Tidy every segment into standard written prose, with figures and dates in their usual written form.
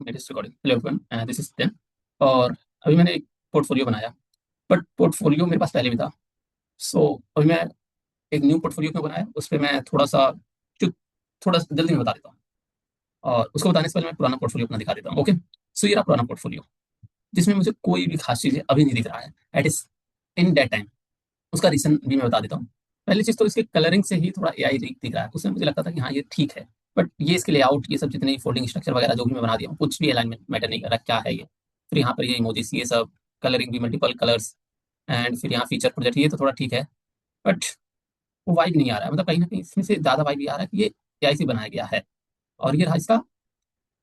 मेरी recording hello everyone this is देन। और अभी मैंने एक पोर्टफोलियो बनाया, बट पोर्टफोलियो मेरे पास पहले भी था। सो अभी मैं एक न्यू पोर्टफोलियो क्यों बनाया, उस पर मैं जो थोड़ा सा जल्दी में बता देता हूँ। और उसको बताने से पहले मैं पुराना पोर्टफोलियो अपना दिखा देता हूँ। ओके, सो ये रहा पुराना पोर्टफोलियो, जिसमें मुझे कोई भी खास चीज़ें अभी नहीं दिख रहा है at is in that time. उसका रीजन भी मैं बता देता हूँ। पहली चीज़ तो इसके कलरिंग से ही थोड़ा एआई दिख रहा है, उसमें मुझे लगता था कि हाँ ये ठीक है। बट ये इसके लेआउट, ये सब जितने फोल्डिंग स्ट्रक्चर वगैरह जो भी मैं बना दिया हूँ, कुछ भी अलाइनमेंट मैटर नहीं कर रहा क्या है ये। फिर यहाँ पर ये इमोजीज, ये सब कलरिंग भी मल्टीपल कलर्स, एंड फिर यहाँ फीचर प्रोजेक्ट, ये तो थोड़ा ठीक है। बट वो वाइब नहीं आ रहा है, मतलब कहीं ना कहीं इसमें से ज़्यादा वाइब ये आ रहा है कि ये एआई से बनाया गया है। और ये रहा इसका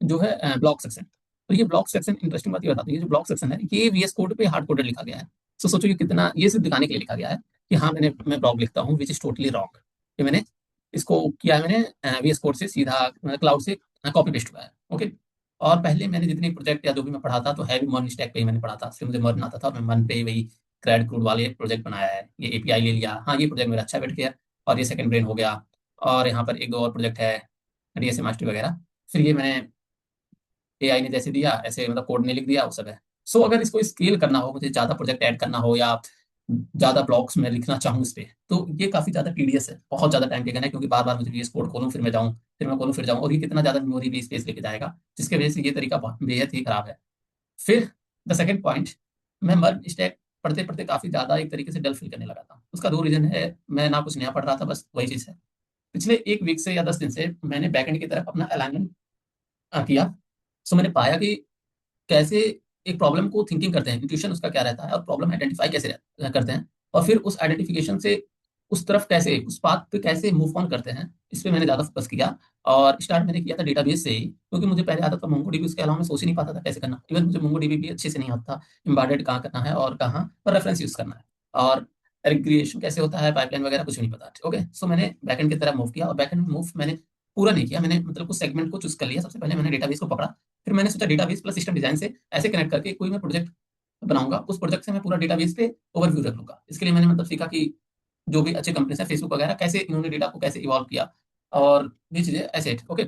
जो है ब्लॉक सेक्शन। तो ये ब्लॉक सेक्शन, इंटरेस्टिंग बात ये बताती है, जो ब्लॉक सेक्शन है ये वीएस कोड पे हार्ड कोडेड लिखा गया है। तो सोचो ये कितना, ये सिर्फ दिखाने के लिए लिखा गया है कि हाँ मैं ब्लॉग लिखता हूँ, विच इज टोटली रॉन्ग। कि मैंने इसको किया है, मैंने वीएस कोड से सीधा क्लाउड से कॉपी पेस्ट हुआ है। ओके। और पहले मैंने जितने प्रोजेक्ट या जो भी मैं पढ़ा था तो हैवी मर्न स्टैक पे ही मैंने पढ़ा था, फिर मुझे मर्न आता था, मैं मर्न पे ही वही क्रेड क्रूड वाले प्रोजेक्ट बनाया है। ये एपीआई ले लिया, हाँ ये प्रोजेक्ट मेरा अच्छा बैठ गया। और ये सेकंड ब्रेन हो गया। और यहाँ पर एक दो और प्रोजेक्ट है, डीएसए मास्टर वगैरह। फिर ये मैंने एआई ने जैसे दिया ऐसे, मतलब कोड ने लिख दिया, वो सब है। सो अगर इसको स्केल करना हो, मुझे ज्यादा प्रोजेक्ट ऐड करना हो, या ज्यादा ब्लॉक्स में लिखना चाहूँ इस पे, तो ये काफी ज्यादा टीडियस है, बहुत ज्यादा टाइम टेकन है, क्योंकि बार बार मुझे VS कोड खोलूँ फिर मैं जाऊँ, फिर मैं खोलूँ फिर जाऊँ, और ये कितना ज्यादा मेमोरी भी स्पेस लेके जाएगा, जिसकी वजह से ये तरीका बहुत बेहद ही खराब है। फिर द सेकंड पॉइंट, मैं मर्ज स्टैक पढ़ते पढ़ते काफी ज्यादा एक तरीके से डल फील करने लगा था। उसका दो रीजन है, मैं ना कुछ नया पढ़ रहा था, बस वही चीज है। पिछले एक वीक से या 10 दिन से मैंने बैकएंड की तरफ अपना अलाइनमेंट किया। सो मैंने पाया कि कैसे एक प्रॉब्लम को थिंकिंग करते हैं, इंट्यूशन उसका क्या रहता है, और प्रॉब्लम आइडेंटिफाई कैसे करते हैं, और फिर उस आइडेंटिफिकेशन से उस तरफ कैसे, उस पाथ पे कैसे मूव ऑन करते हैं, इस पे मैंने ज्यादा फोकस किया। और स्टार्ट मैंने किया था डेटाबेस से ही, क्योंकि मुझे पहले आता था मोंगोडीबी, उसके अलावा मैं सोच ही नहीं पाता था कैसे करना। इवन मुझे मोंगोडीबी भी अच्छे से नहीं आता था, एम्बेडेड कहाँ करना है और कहाँ पर रेफरेंस यूज करना है, और एग्रीगेशन कैसे होता है, पाइपलाइन वगैरह कुछ भी नहीं पता। ओके, सो मैंने बैकएंड की तरफ मूव किया, और बैकएंड मूव मैंने पूरा नहीं किया, मैंने मतलब कुछ सेगमेंट को चूज कर लिया। सबसे पहले मैंने डेटाबेस को पकड़ा, फिर मैंने सोचा डेटाबेस प्लस सिस्टम डिजाइन से ऐसे कनेक्ट करके कोई मैं प्रोजेक्ट बनाऊंगा, उस प्रोजेक्ट से मैं पूरा डेटाबेस पे ओवरव्यू रख लूंगा। इसके लिए मैंने मतलब सीखा कि जो भी अच्छे कंपनीज है, फेसबुक वगैरह, कैसे इन्होंने डेटा को कैसे इवॉल्व किया, और ये चीजें ऐसे। ओके।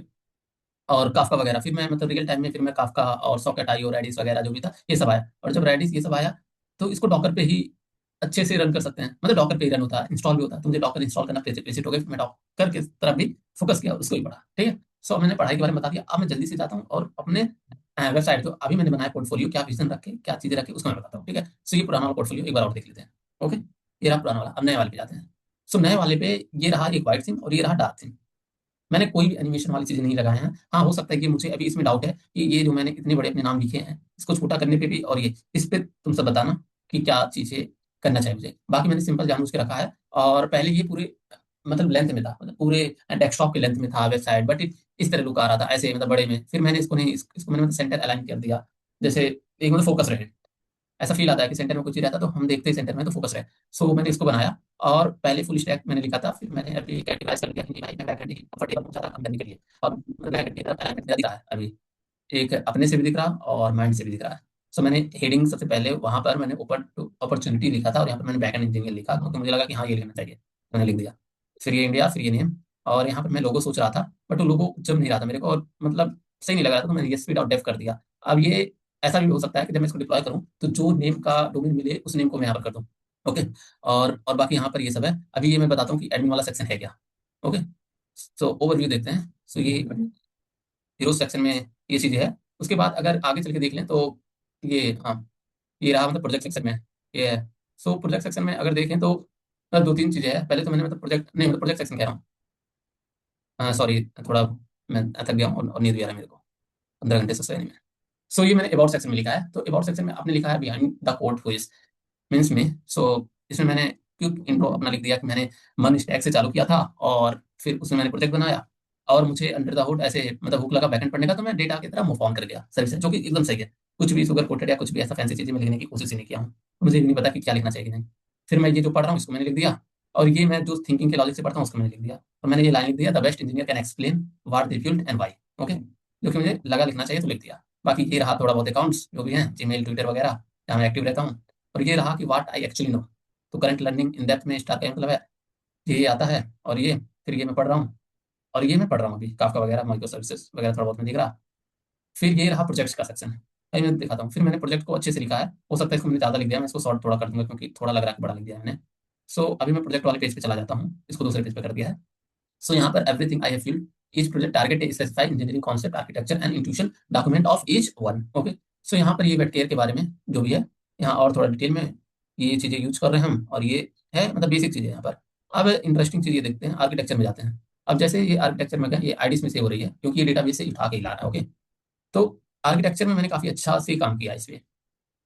और काफका वगैरह, फिर मैं मतलब रियल टाइम में फिर मैं काफका और सॉकेट आई और रेडिस वगैरह जो भी था ये सब आया। और जब रेडिस ये सब आया, तो इसको डॉकर पे ही अच्छे से रन कर सकते हैं, मतलब डॉकर पे ही रन होता है, इंस्टॉल भी होता है। तो मुझे डॉकर इंस्टॉल करना प्रेसिट हो गया, फिर मैं डॉकर की तरफ भी फोकस किया, उसको ही पढ़ा। ठीक है। सो मैंने पढ़ाई के बारे में बता दिया, अब मैं जल्दी से जाता हूँ और अपने वेबसाइट जो अभी मैंने बनाया पोर्टफोलियो, क्या विजन रखे, क्या चीजें रखे, उसको मैं बताता हूँ। ठीक है। सो ये पुराना वाला पोर्टफोलियो एक बार और देख लेते हैं। ओके, ये रहा पुराना वाला, अब नए वाले पे जाते हैं। सो नए वाले पे ये रहा एक व्हाइट थीम और ये रहा डार्क थीम। मैंने कोई भी एनिमेशन वाली चीजें नहीं लगाए हैं। हाँ, हो सकता है कि मुझे अभी इसमें डाउट है कि ये जो मैंने इतने बड़े अपने नाम लिखे हैं, इसको छोटा करने पे भी, और ये इस पे तुम सब बताना कि क्या चीजें करना चाहिए मुझे। बाकी मैंने सिंपल जानबूझ के रखा है। और पहले ये पूरे मतलब लेंथ में था, मतलब पूरे डेस्कटॉप के लेंथ में था वेबसाइट, बट इस तरह लुक आ रहा था ऐसे, मतलब बड़े में। फिर मैंने इसको नहीं, इसको मैंने मतलब सेंटर अलाइन कर दिया, जैसे एक मतलब फोकस रहे। ऐसा फील आता है कि सेंटर में कुछ ही रहता तो हम देखते हैं सेंटर में, तो फोकस रहे। सो मैंने इसको बनाया, और पहले फुल स्टैक मैंने लिखा था, फिर मैंने अभी कैटेगराइज कर दिया कि भाई मैं बैकएंड कंफर्टेबल हूँ ज़्यादा काम करने के लिए। और बैकएंड की तरफ alignment मेरा दिख रहा है अभी, एक अपने से भी दिख रहा और माइंड से भी दिख रहा है। सो मैंने हेडिंग सबसे पहले वहां पर मैंने ओपन टू अपॉर्चुनिटी लिखा था, और यहाँ पर मैंने बैकएंड इंजीनियर लिखा, क्योंकि मुझे लगा कि हाँ ये लिखना चाहिए, मैंने लिख दिया। फिर ये इंडिया, फिर ये नेम। और यहाँ पर मैं लोगो सोच रहा था, बट वो लोगो जब नहीं रहा था मेरे को, और मतलब सही नहीं लग रहा था, तो मैंने ये स्पीड आउट डेफ कर दिया। अब ये ऐसा भी हो सकता है कि जब मैं इसको डिप्लॉय करूँ, तो जो नेम का डोमेन मिले उस नेम को मैं यहाँ पर कर दूँ। ओके। और बाकी यहाँ पर ये सब है। अभी ये मैं बताता हूँ कि एडमिन वाला सेक्शन है क्या। ओके। सो ओवरव्यू देखते हैं। सो ये हीरो सेक्शन में ये चीजें है। उसके बाद अगर आगे चल के देख लें, तो ये हाँ, ये रहा मतलब प्रोजेक्ट सेक्शन में ये है। सो प्रोजेक्ट सेक्शन में अगर देखें तो दो तीन चीजें हैं। पहले तो मैंने मतलब प्रोजेक्ट नहीं, मतलब प्रोजेक्ट सेक्शन कह रहा हूँ, सॉरी, थोड़ा मैं थक गया हूँ और नींद भी आ रहा है मेरे को, 15 घंटे से सोया नहीं मैं। सो ये मैंने अबाउट सेक्शन में लिखा है। तो अबाउट सेक्शन में आपने लिखा है बिहाइंड द कोड हुइज मीन्स में। सो इसमें मैंने क्विक इंट्रो अपना लिख दिया कि मैंने मन स्टैक से चालू किया था, और फिर उसमें मैंने प्रोजेक्ट बनाया, और मुझे अंडर द हुड ऐसे मतलब हुक लगा बैकएंड पढ़ने का, तो मैं डेटा की तरह मूव ऑन कर गया सर्विस, जो कि एकदम सही है। कुछ भी सुगर कोटेड या कुछ भी ऐसा फैंसी चीजें मैं लिखने की कोशिश ही नहीं किया हूँ, मुझे भी नहीं पता कि क्या लिखना चाहिए कि नहीं। फिर मैं ये जो पढ़ रहा हूँ इसको मैंने लिख दिया, और ये मैं जो थिंकिंग के लॉजिक से पढ़ता हूँ उसको मैंने लिख दिया। तो मैंने ये लाइन लिख दिया, the best engineer can explain what they build and why. Okay, जो कि मुझे लगा लिखना चाहिए तो लिख दिया। बाकी ये रहा थोड़ा बहुत अकाउंट्स जो भी हैं, जीमेल ट्विटर वगैरह, जहाँ मैं एक्टिव रहता हूँ। और ये रहा कि व्हाट आई एक्चुअली नो। तो करंट लर्निंग इन डेप्थ में स्टार का मतलब है, ये आता है। और ये फिर ये मैं पढ़ रहा हूँ, और ये मैं पढ़ रहा हूँ अभी काफका वगैरह, माइक्रो सर्विसेज वगैरह थोड़ा बहुत मैं दिख रहा। फिर ये रहा प्रोजेक्ट्स का सेक्शन। अभी मैं दिखाता हूँ। फिर मैंने प्रोजेक्ट को अच्छे से लिखा है। हो सकता है इसको मैंने ज़्यादा लिख दिया, मैं इसको शॉर्ट थोड़ा कर दूंगा क्योंकि थोड़ा लग रहा है कि बड़ा लिख दिया है मैंने। सो अभी मैं प्रोजेक्ट वाले पेज पे चला जाता हूँ, इसको दूसरे पेज पे कर दिया है। सो यहाँ पर everything I have field each project target specify engineering concept architecture and intuition document of each one. Okay. So यहाँ पर ये वेट केयर के बारे में जो भी है, यहाँ और थोड़ा डिटेल में ये चीज़ें यूज कर रहे हैं हम, और ये है मतलब बेसिक चीज़ें यहाँ पर। अब इंटरेस्टिंग चीज़ ये देखते हैं, आर्किटेक्चर में जाते हैं। अब जैसे ये आर्किटेक्चर में क्या, ये आईडीज में सेव हो रही है क्योंकि ये डेटाबेस से उठा के ही ला रहा है। ओके। तो आर्किटेक्चर में मैंने काफ़ी अच्छा से काम किया इस पे।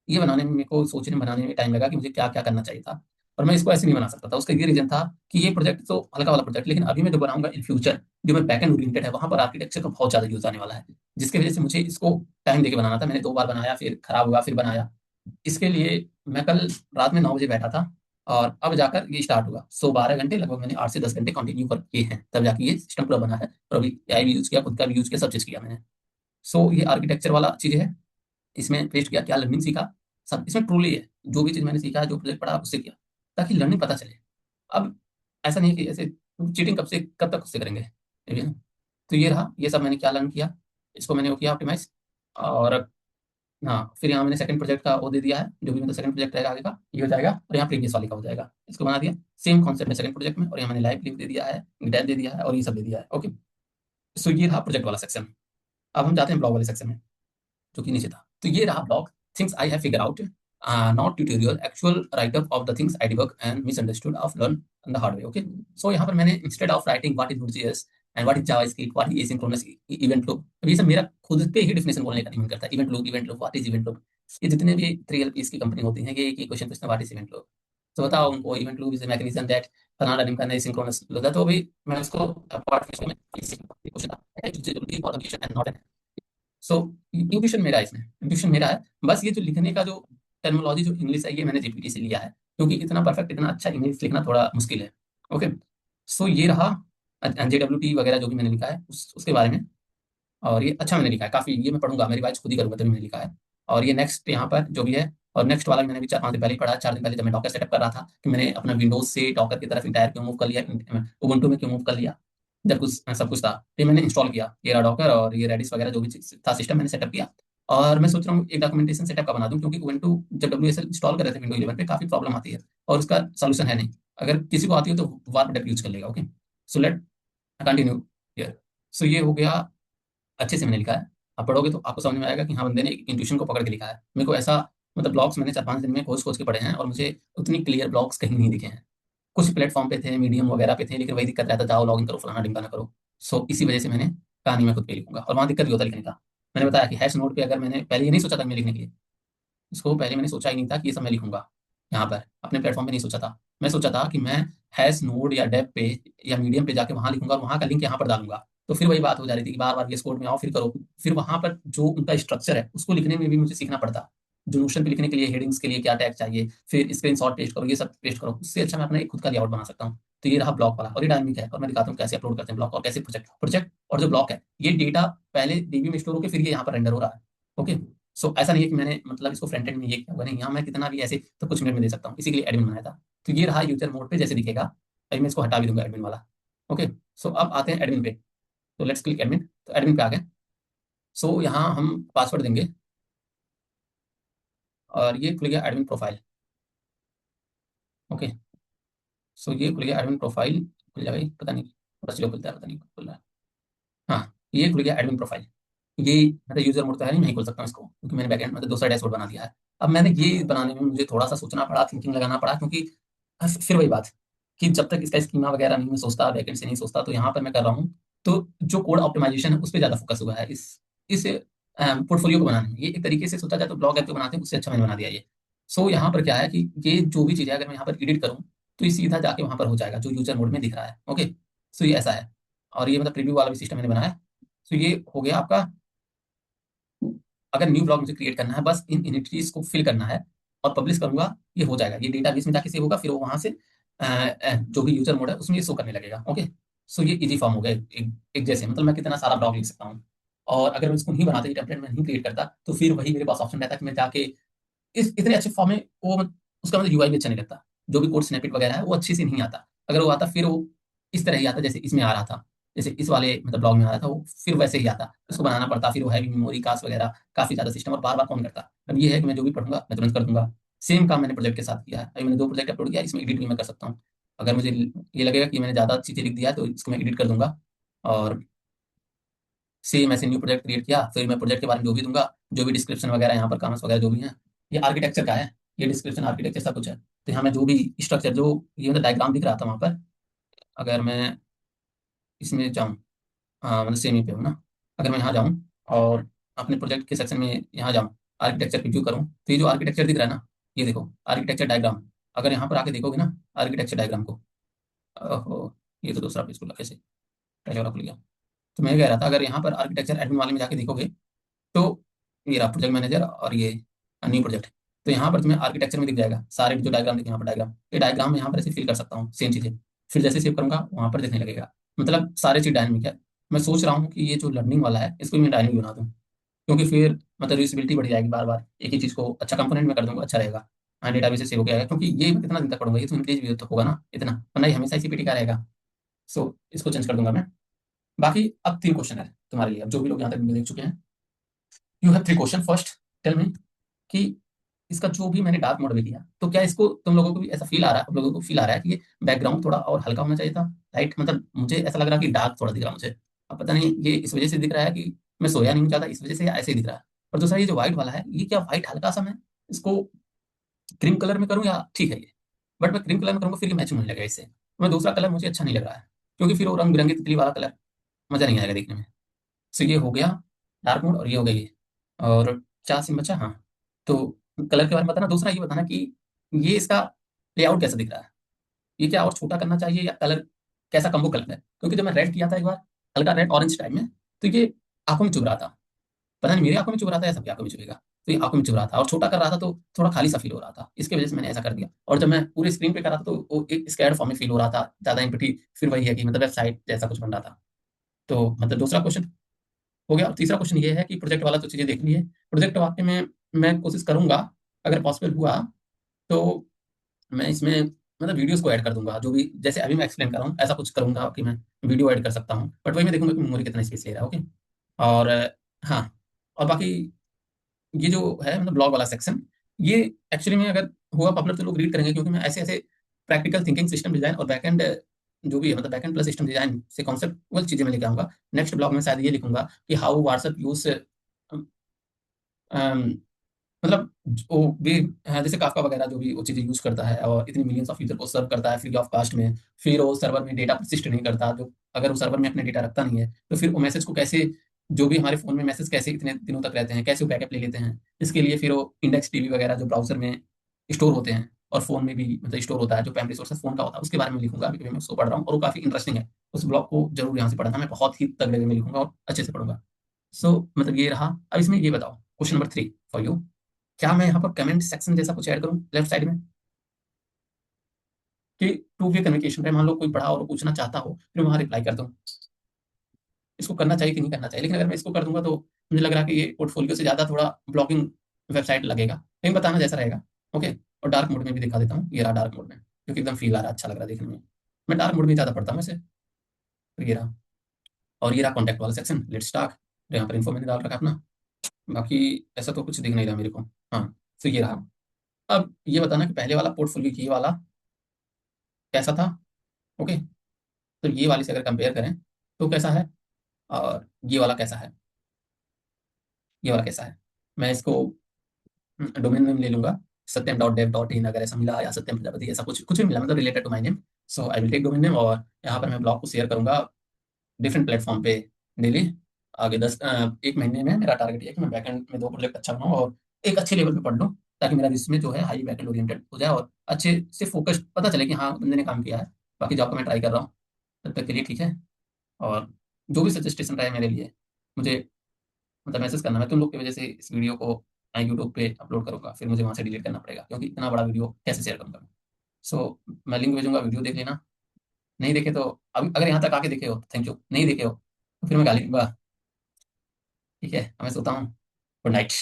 ये बनाने में मेरे को सोचने बनाने में टाइम लगा कि मुझे क्या क्या करना चाहिए था, और मैं इसको ऐसे नहीं बना सकता था। उसका ये रीजन था कि ये प्रोजेक्ट तो हल्का वाला प्रोजेक्ट, लेकिन अभी मैं जो बनाऊंगा इन फ्यूचर, जो मैं बैक एंड ओरिएंटेड है, वहां पर आर्किटेक्चर का बहुत ज्यादा यूज आने वाला है, जिसकी वजह से मुझे इसको टाइम देके बनाना था। मैंने 2 बार बनाया, फिर खराब हुआ, फिर बनाया। इसके लिए मैं कल रात में 9 बजे बैठा था, और अब जाकर ये स्टार्ट हुआ। 12 घंटे लगभग मैंने 8 से 10 घंटे कंटिन्यू कर किए हैं, तब जाके ये सिस्टम पूरा बना है। और अभी एआई भी यूज किया, खुद का भी यूज किया, सब चीज किया मैंने। सो ये आर्किटेक्चर वाला चीज है। इसमें पेस्ट किया, क्या लर्निंग सीखा, सब इसमें ट्रूली है। जो भी चीज़ मैंने सीखा है, जो प्रोजेक्ट पढ़ा उससे किया, ताकि लर्निंग पता चले। अब ऐसा नहीं है कि ऐसे चीटिंग कब तक उससे करेंगे, ये भी है ना। तो ये रहा, ये सब मैंने क्या लर्न किया, इसको मैंने वो किया ऑप्टिमाइज। और हाँ, फिर यहाँ मैंने सेकंड प्रोजेक्ट का वो दे दिया है, जो भी मतलब सेकंड प्रोजेक्ट रहेगा आगे का ये हो जाएगा, और यहाँ प्रीवियस वाले का हो जाएगा। इसको बना दिया सेम कॉन्सेप्ट है सेकंड प्रोजेक्ट में, और यहाँ मैंने लाइव लिंक दे दिया है, डेट दे दिया है, और ये सब दे दिया है। ओके। सो ये रहा प्रोजेक्ट वाला सेक्शन। अब हम जाते हैं ब्लॉग वाले सेक्शन में, जो कि नीचे था। तो ये रहा blog, things I have figure out, not tutorial, actual writeup of the things I debug and misunderstood of learn the hard way. Okay. So यहाँ पर मैंने instead of writing what is node js and what is JavaScript, what is asynchronous event loop, ये सब मेरा खुद पे ही definition बोलने का नहीं मन करता। Event loop, what is event loop. ये जितने भी 3LPs की कंपनी होती हैं, ये एक ही क्वेश्चन पूछते हैं, व्हाट इज इवेंट लूप। तो बताओ उनको, event loop is a mechanism that फलाना ढिमकाना एसिंक्रोनस होता है। तो अभी मैं उसको अपार्ट में question and not. So intuition मेरा है, इसमें इंट्यूशन मेरा है। बस ये जो लिखने का जो टर्मिनोलॉजी जो इंग्लिश है, ये मैंने जीपीटी से लिया है, क्योंकि इतना परफेक्ट इतना अच्छा इंग्लिश लिखना थोड़ा मुश्किल है। ओके। सो ये रहा JWT वगैरह जो भी मैंने लिखा है उसके बारे में। और ये अच्छा मैंने लिखा है काफी, ये मैं पढ़ूंगा, मेरी बात खुद ही करूंगा तभी मैंने लिखा है। और ये नेक्स्ट यहाँ पर जो भी है, और नेक्स्ट वाला भी मैंने भी 4-5 दिन पहले ही पढ़ा, 4 दिन पहले जब मैं डॉकर सेटअप कर रहा था, कि मैंने अपना विंडोज से डॉकर की तरफ इंटायर क्यों मूव कर लिया, उबुंटू में क्यों मूव कर लिया, जब कुछ सब कुछ था। फिर मैंने इंस्टॉल किया ये रहा डॉकर, और ये रेडिस वगैरह जो भी था सिस्टम मैंने सेटअप किया। और मैं सोच रहा हूँ एक डॉक्यूमेंटेशन सेटअप का बना दूं, क्योंकि उबुंटू जब WSL इंस्टॉल कर रहे थे विंडो 11 पे काफी प्रॉब्लम आती है, और उसका सोल्यूशन है नहीं। अगर किसी को आती हो तो वार प्रोडक्ट यूज कर लेगा। Okay. So let continue here. So ये हो गया, अच्छे से मैंने लिखा है। आप पढ़ोगे तो आपको समझ में आएगा कि हाँ, बंदे ने इंट्यूशन को पकड़ के लिखा है। मेरे को ऐसा मतलब ब्लॉग्स मैंने 4-5 दिन में खोज खोज के पढ़े हैं, और मुझे उतनी क्लियर ब्लॉग्स कहीं नहीं दिखे हैं। कुछ प्लेटफॉर्म पे थे, मीडियम वगैरह पे थे, लेकिन वही दिक्कत रहता, जाओ लॉगिन करो, फलाना ढिमकाना करो। सो इसी वजह से मैंने कहानी में खुद पे लिखूंगा, और वहाँ दिक्कत भी होता है लिखने का। मैंने बताया कि हैश नोट पे अगर मैंने पहले ये नहीं सोचा था मैं लिखने के लिए, इसको पहले मैंने सोचा ही नहीं था कि ये सब मैं लिखूंगा यहाँ पर अपने प्लेटफॉर्म पे, नहीं सोचा था। मैं सोचा था कि मैं हैश नोड या डेप पे या मीडियम पे जाके वहां लिखूंगा, और वहां का लिंक यहाँ पर डालूंगा। तो फिर वही बात हो जा रही थी कि बार बार VS कोड में आओ फिर करो। फिर वहां पर जो उनका स्ट्रक्चर है उसको लिखने में भी मुझे सीखना पड़ता। जो नोशन पे लिखने के लिए हेडिंग्स के लिए क्या टैग चाहिए, फिर स्क्रीन शॉट पेस्ट करो, ये सब पेस्ट करो। उससे अच्छा मैं अपना एक खुद का लेआउट बना सकता हूँ। तो ये रहा ब्लॉक वाला, और ये डायनामिक है, और मैं दिखाता हूँ कैसे अपलोड करते हैं ब्लॉक, और कैसे प्रोजेक्ट प्रोजेक्ट और जो ब्लॉक है, ये डेटा पहले DB में स्टोर होकर फिर ये यहाँ पर रेंडर हो रहा है। ओके। सो ऐसा नहीं है कि मैंने मतलब इसको फ्रंट एंड में ये किया हुआ, नहीं, यहाँ मैं कितना भी ऐसे तो कुछ मिनट में दे सकता हूँ, इसी के लिए एडमिन बनाया था। तो ये रहा यूजर मोड पे जैसे दिखेगा। अभी मैं इसको हटा भी दूंगा एडमिन वाला। ओके। सो अब आते हैं एडमिन पे। तो लेट्स क्लिक एडमिन, तो एडमिन पे आ गए। सो यहाँ हम पासवर्ड देंगे, और ये खुल गया एडमिन प्रोफाइल। ओके। सो ये खुल गया एडमिन प्रोफाइल, खुल जाएगा पता नहीं, बस जो खुलता है पता नहीं कब खुल रहा है। हाँ, ये खुल गया एडमिन प्रोफाइल। ये मतलब यूजर मोड तो है नहीं, मैं ही खोल सकता हूँ इसको, क्योंकि मैंने बैकएंड मतलब दूसरा डैशबोर्ड बना दिया है। अब मैंने ये बनाने में मुझे थोड़ा सा सोचना पड़ा, थिंकिंग लगाना पड़ा, क्योंकि फिर वही बात कि जब तक इसका स्कीमा वगैरह नहीं मैं सोचता, बैकएंड से नहीं सोचता, तो यहाँ पर मैं कर रहा हूँ। तो जो कोड ऑप्टिमाइजेशन है उस पर ज्यादा फोकस हुआ है इस पोर्टफोलियो को बनाने में। ये एक तरीके से सोचा जाए तो ब्लॉग ऐप जो बनाते हैं उससे अच्छा मैंने बना दिया ये। सो यहाँ पर क्या है कि ये जो भी चीज़ है, अगर मैं यहाँ पर एडिट करूँ तो ये सीधा जाके वहाँ पर हो जाएगा जो यूजर मोड में दिख रहा है। ओके। सो ये ऐसा है, और ये मतलब प्रीव्यू वाला भी सिस्टम मैंने बनाया है। तो ये हो गया आपका। अगर न्यू ब्लॉग मुझे क्रिएट करना है, बस इन एंटिटीज को फिल करना है और पब्लिश करूंगा, ये हो जाएगा। ये डेटाबेस में जाके सेव होगा, फिर वो वहां से जो भी यूजर मोड है उसमें ये शो करने लगेगा। ओके। सो ये इजी फॉर्म हो गया, एक जैसे मतलब मैं कितना सारा ब्लॉग लिख सकता हूँ। और अगर मैं इसको नहीं बनाता, ये टेम्पलेट में नहीं क्रिएट करता, तो फिर वही मेरे पास ऑप्शन रहता कि मैं जाके इस इतने अच्छे फॉर्म में वो उसका मतलब UI भी अच्छा नहीं लगता। जो भी कोड स्निपेट वगैरह है वो अच्छे से नहीं आता। अगर वो आता फिर वो इस तरह ही आता जैसे इसमें आ रहा था। जैसे इस वाले मतलब ब्लॉग में आ रहा था वो फिर वैसे ही आता, उसको बनाना पड़ता, फिर वो हैवी मेमोरी कास्ट वगैरह काफ़ी ज़्यादा सिस्टम, और बार बार कौन करता। अब ये है कि मैं जो भी पढ़ूंगा मैं तुरंत कर दूंगा। सेम काम मैंने प्रोजेक्ट के साथ किया है। अभी मैंने 2 प्रोजेक्ट अपलोड किया है, इसमें एडिट भी मैं कर सकता हूँ। अगर मुझे ये लगेगा कि मैंने ज़्यादा चीज़ें लिख दिया है तो इसको मैं एडिट कर दूंगा। और सेम ऐसे न्यू प्रोजेक्ट क्रिएट किया, फिर मैं प्रोजेक्ट के बारे में जो भी दूंगा, जो भी डिस्क्रिप्शन वगैरह यहाँ पर कमेंट्स वगैरह जो भी है, ये आर्किटेक्चर का है, ये डिस्क्रिप्शन आर्किटेक्चर सब कुछ है। तो यहाँ मैं जो भी स्ट्रक्चर जो ये मतलब डायग्राम दिख रहा था वहाँ पर, अगर मैं इसमें जाऊँ, हाँ मतलब सेम ही पे हूँ ना, अगर मैं यहाँ जाऊँ और अपने प्रोजेक्ट के सेक्शन में यहाँ जाऊँ, आर्किटेक्चर रिव्यू करूँ, तो ये जो आर्किटेक्चर दिख रहा है ना, ये देखो आर्किटेक्चर डायग्राम। अगर यहाँ पर आके देखोगे ना आर्किटेक्चर डायग्राम को, ओहो, ये तो दूसरा पेज खुला कैसे, पहले वाला खुल गया। तो मैं कह रहा था अगर यहाँ पर आर्किटेक्चर एडमिन वाले में जाके देखोगे, तो ये रहा प्रोजेक्ट मैनेजर और ये न्यू प्रोजेक्ट। तो यहाँ पर तुम्हें आर्किटेक्चर में दिख जाएगा सारे जो डायग्राम दिखे, यहाँ पर डायग्राम, ये डायग्राम यहाँ पर ऐसे फिल कर सकता हूँ सेम चीज़ें। फिर जैसे सेव करूंगा वहाँ पर दिखने लगेगा, मतलब सारी चीज़ डायनेमिक है। मैं सोच रहा हूँ कि ये जो लर्निंग वाला है इसको भी मैं डायनेमिक बना दूँ, क्योंकि फिर मतलब यूजिबिलिटी बढ़ जाएगी, बार बार एक ही चीज़ को अच्छा कंपोनेंट में कर दूंगा, अच्छा रहेगा। हाँ डेटाबेस से सेव हो गया है, क्योंकि ये मैं कितना दिन तक पढ़ूंगा, ये तो इंक्रीज भी तो होगा ना इतना, वरना ये हमेशा इसी पीटी का रहेगा। सो इसको चेंज कर दूंगा मैं। बाकी अब 3 क्वेश्चन है तुम्हारे लिए, अब जो भी लोग यहाँ तक वीडियो देख चुके हैं, you have 3 question. First, tell me कि इसका जो भी मैंने डार्क मोड में किया, तो क्या इसको तुम लोगों को भी ऐसा फील आ रहा है, आप लोगों को फील आ रहा है कि ये बैकग्राउंड थोड़ा और हल्का होना चाहिए था, लाइट, मतलब मुझे ऐसा लग रहा है कि डार्क थोड़ा दिख रहा है मुझे। अब पता नहीं ये इस वजह से दिख रहा है कि मैं सोया नहीं हूं ज्यादा इस वजह से, या ऐसे ही दिख रहा है। और दूसरा ये जो व्हाइट वाला है, ये क्या व्हाइट हल्का सा मैं इसको क्रीम कलर में करूँ या ठीक है ये, बट मैं क्रीम कलर में करूँगा फिर ये मैच नहीं लगेगा इससे, तो मैं दूसरा कलर मुझे अच्छा नहीं लग रहा है, क्योंकि फिर वो रंग बिरंगी तितली वाला कलर मजा नहीं आएगा देखने में। सो ये हो गया डार्क मोड, और ये हो गया ये। और क्या सीन बचा, हाँ, तो कलर के बारे में बताना। दूसरा ये बताना कि ये इसका लेआउट कैसा दिख रहा है, ये क्या और छोटा करना चाहिए, या कलर कैसा कम्बो कलर है, क्योंकि जब मैं रेड किया था एक बार, हल्का रेड ऑरेंज टाइप में, तो ये आंखों में चुभ रहा था। पता नहीं मेरी आंखों में चुभ रहा था या सबकी आंखों में चुभेगा, तो ये आंखों में चुभ रहा था, और छोटा कर रहा था तो थोड़ा खाली सा फील हो रहा था, इसकी वजह से मैंने ऐसा कर दिया। और जब मैं पूरे स्क्रीन पे कर रहा था तो वो एक स्कैड फॉर्म में फील हो रहा था, ज्यादा इम्पिटी, फिर वही है कि मतलब वेबसाइट जैसा कुछ बन रहा था। तो मतलब दूसरा क्वेश्चन हो गया। और तीसरा क्वेश्चन ये है कि प्रोजेक्ट वाला तो चीजें देख ली है, प्रोजेक्ट वाक्य में मैं कोशिश करूंगा, अगर पॉसिबल हुआ तो मैं इसमें मतलब वीडियोस को ऐड कर दूंगा, जो भी जैसे अभी मैं एक्सप्लेन कर रहा हूँ ऐसा कुछ करूंगा कि मैं वीडियो ऐड कर सकता हूँ, बट वही मैं देखूंगा कि मेमोरी कितना स्पेस ले रहा है। ओके, और हाँ, और बाकी ये जो है मतलब ब्लॉग वाला सेक्शन, ये एक्चुअली में अगर हुआ पॉपुलर तो लोग रीड करेंगे, क्योंकि मैं ऐसे ऐसे प्रैक्टिकल थिंकिंग, सिस्टम डिजाइन और बैकएंड जो भी है मतलब बैकएंड प्लस सिस्टम डिजाइन से कॉन्सेप्टुअल चीजें मैं लेके आऊंगा। नेक्स्ट ब्लॉग में शायद ये लिखूंगा कि हाउ व्हाट्सएप यूज मतलब वो भी जैसे काफका वगैरह जो भी वो चीजें यूज करता है और इतनी मिलियंस ऑफ यूजर को सर्व करता है फ्री ऑफ कास्ट में, फिर वो सर्वर में डेटा परसिस्ट नहीं करता, जो अगर वो सर्वर में अपने डेटा रखता नहीं है तो फिर वो मैसेज को कैसे, जो भी हमारे फोन में मैसेज कैसे इतने दिनों तक रहते हैं, कैसे वो बैकअप ले लेते हैं, इसके लिए फिर वो इंडेक्स टीवी वगैरह जो ब्राउजर में स्टोर होते हैं और फोन में भी मतलब स्टोर होता है, जो प्राइमरी सोर्स फोन का होता है, उसके बारे में लिखूंगा। अभी मैं उसको पढ़ रहा हूँ और वो काफी इंटरेस्टिंग है, उस ब्लॉग को जरूर यहाँ से पढ़ना, मैं बहुत ही तगड़े वे में लिखूंगा और अच्छे से पढ़ूंगा। सो मतलब ये रहा। अब इसमें ये बताओ क्वेश्चन नंबर 3 फॉर यू, क्या मैं यहाँ पर कमेंट सेक्शन जैसा कुछ ऐड करूँ लेफ्ट साइड में, कि टू वे कम्युनिकेशन पे मान लो कोई पढ़ा और वो पूछना चाहता हो फिर वहां रिप्लाई कर दूँ, इसको करना चाहिए कि नहीं करना चाहिए। लेकिन अगर मैं इसको कर दूंगा तो मुझे लग रहा है कि ये पोर्टफोलियो से ज्यादा थोड़ा ब्लॉगिंग वेबसाइट लगेगा, लेकिन बताना जैसा रहेगा। ओके, और डार्क मोड में भी दिखा देता हूँ, ये रहा डार्क मोड में, क्योंकि एकदम फील आ रहा है, अच्छा लग रहा है देखने में। मैं डार्क मोड में ज्यादा पढ़ता हूँ वैसे। तो ये रहा, और ये रहा कॉन्टैक्ट वाला सेक्शन, लेट्स टॉक, यहाँ पर इन्फो मैंने डाल रखा है अपना। बाकी ऐसा तो कुछ दिख नहीं रहा मेरे को। हाँ, तो ये रहा। अब ये बताना कि पहले वाला पोर्टफोलियो की ये वाला कैसा था। ओके, तो ये वाली से अगर कंपेयर करें तो कैसा है, और ये वाला कैसा है, ये वाला कैसा है। मैं इसको डोमेन नेम ले लूंगा, सत्यम डॉट डेव डॉट इन, अगर ऐसा मिला, या सत्यम प्रजापति, ऐसा कुछ कुछ भी मिला मतलब related to my name. So I will take domain name, और यहाँ पर मैं ब्लॉग को शेयर करूंगा डिफरेंट प्लेटफॉर्म पे डेली। आगे 1 महीने में मेरा टारगेट ये है कि मैं बैकएंड में 2 प्रोजेक्ट अच्छा बनाऊँ और एक अच्छे लेवल पे पढ़ लूँ, ताकि मेरा रिज्यूमे जो है हाई बैकएंड ओरिएंटेड हो जाए और अच्छे से फोकस पता चले कि हाँ बंदे ने काम किया है। बाकी जॉब का मैं ट्राई कर रहा हूँ, तब तक के लिए ठीक है। और जो भी सजेस्टेशन रहे मेरे लिए, मुझे मतलब मैसेज करना। मैं तुम लोग की वजह से इस वीडियो को मैं यूट्यूब पे अपलोड करूंगा, फिर मुझे वहां से डिलीट करना पड़ेगा, क्योंकि इतना बड़ा वीडियो कैसे शेयर करूंगा मैं। सो मैं लिंक भेजूंगा, वीडियो देख लेना। नहीं देखे तो अब अगर यहाँ तक आके देखे हो तो थैंक यू, नहीं देखे हो तो फिर मैं गाली दूंगा। ठीक है, अब मैं सोता हूँ। Good night.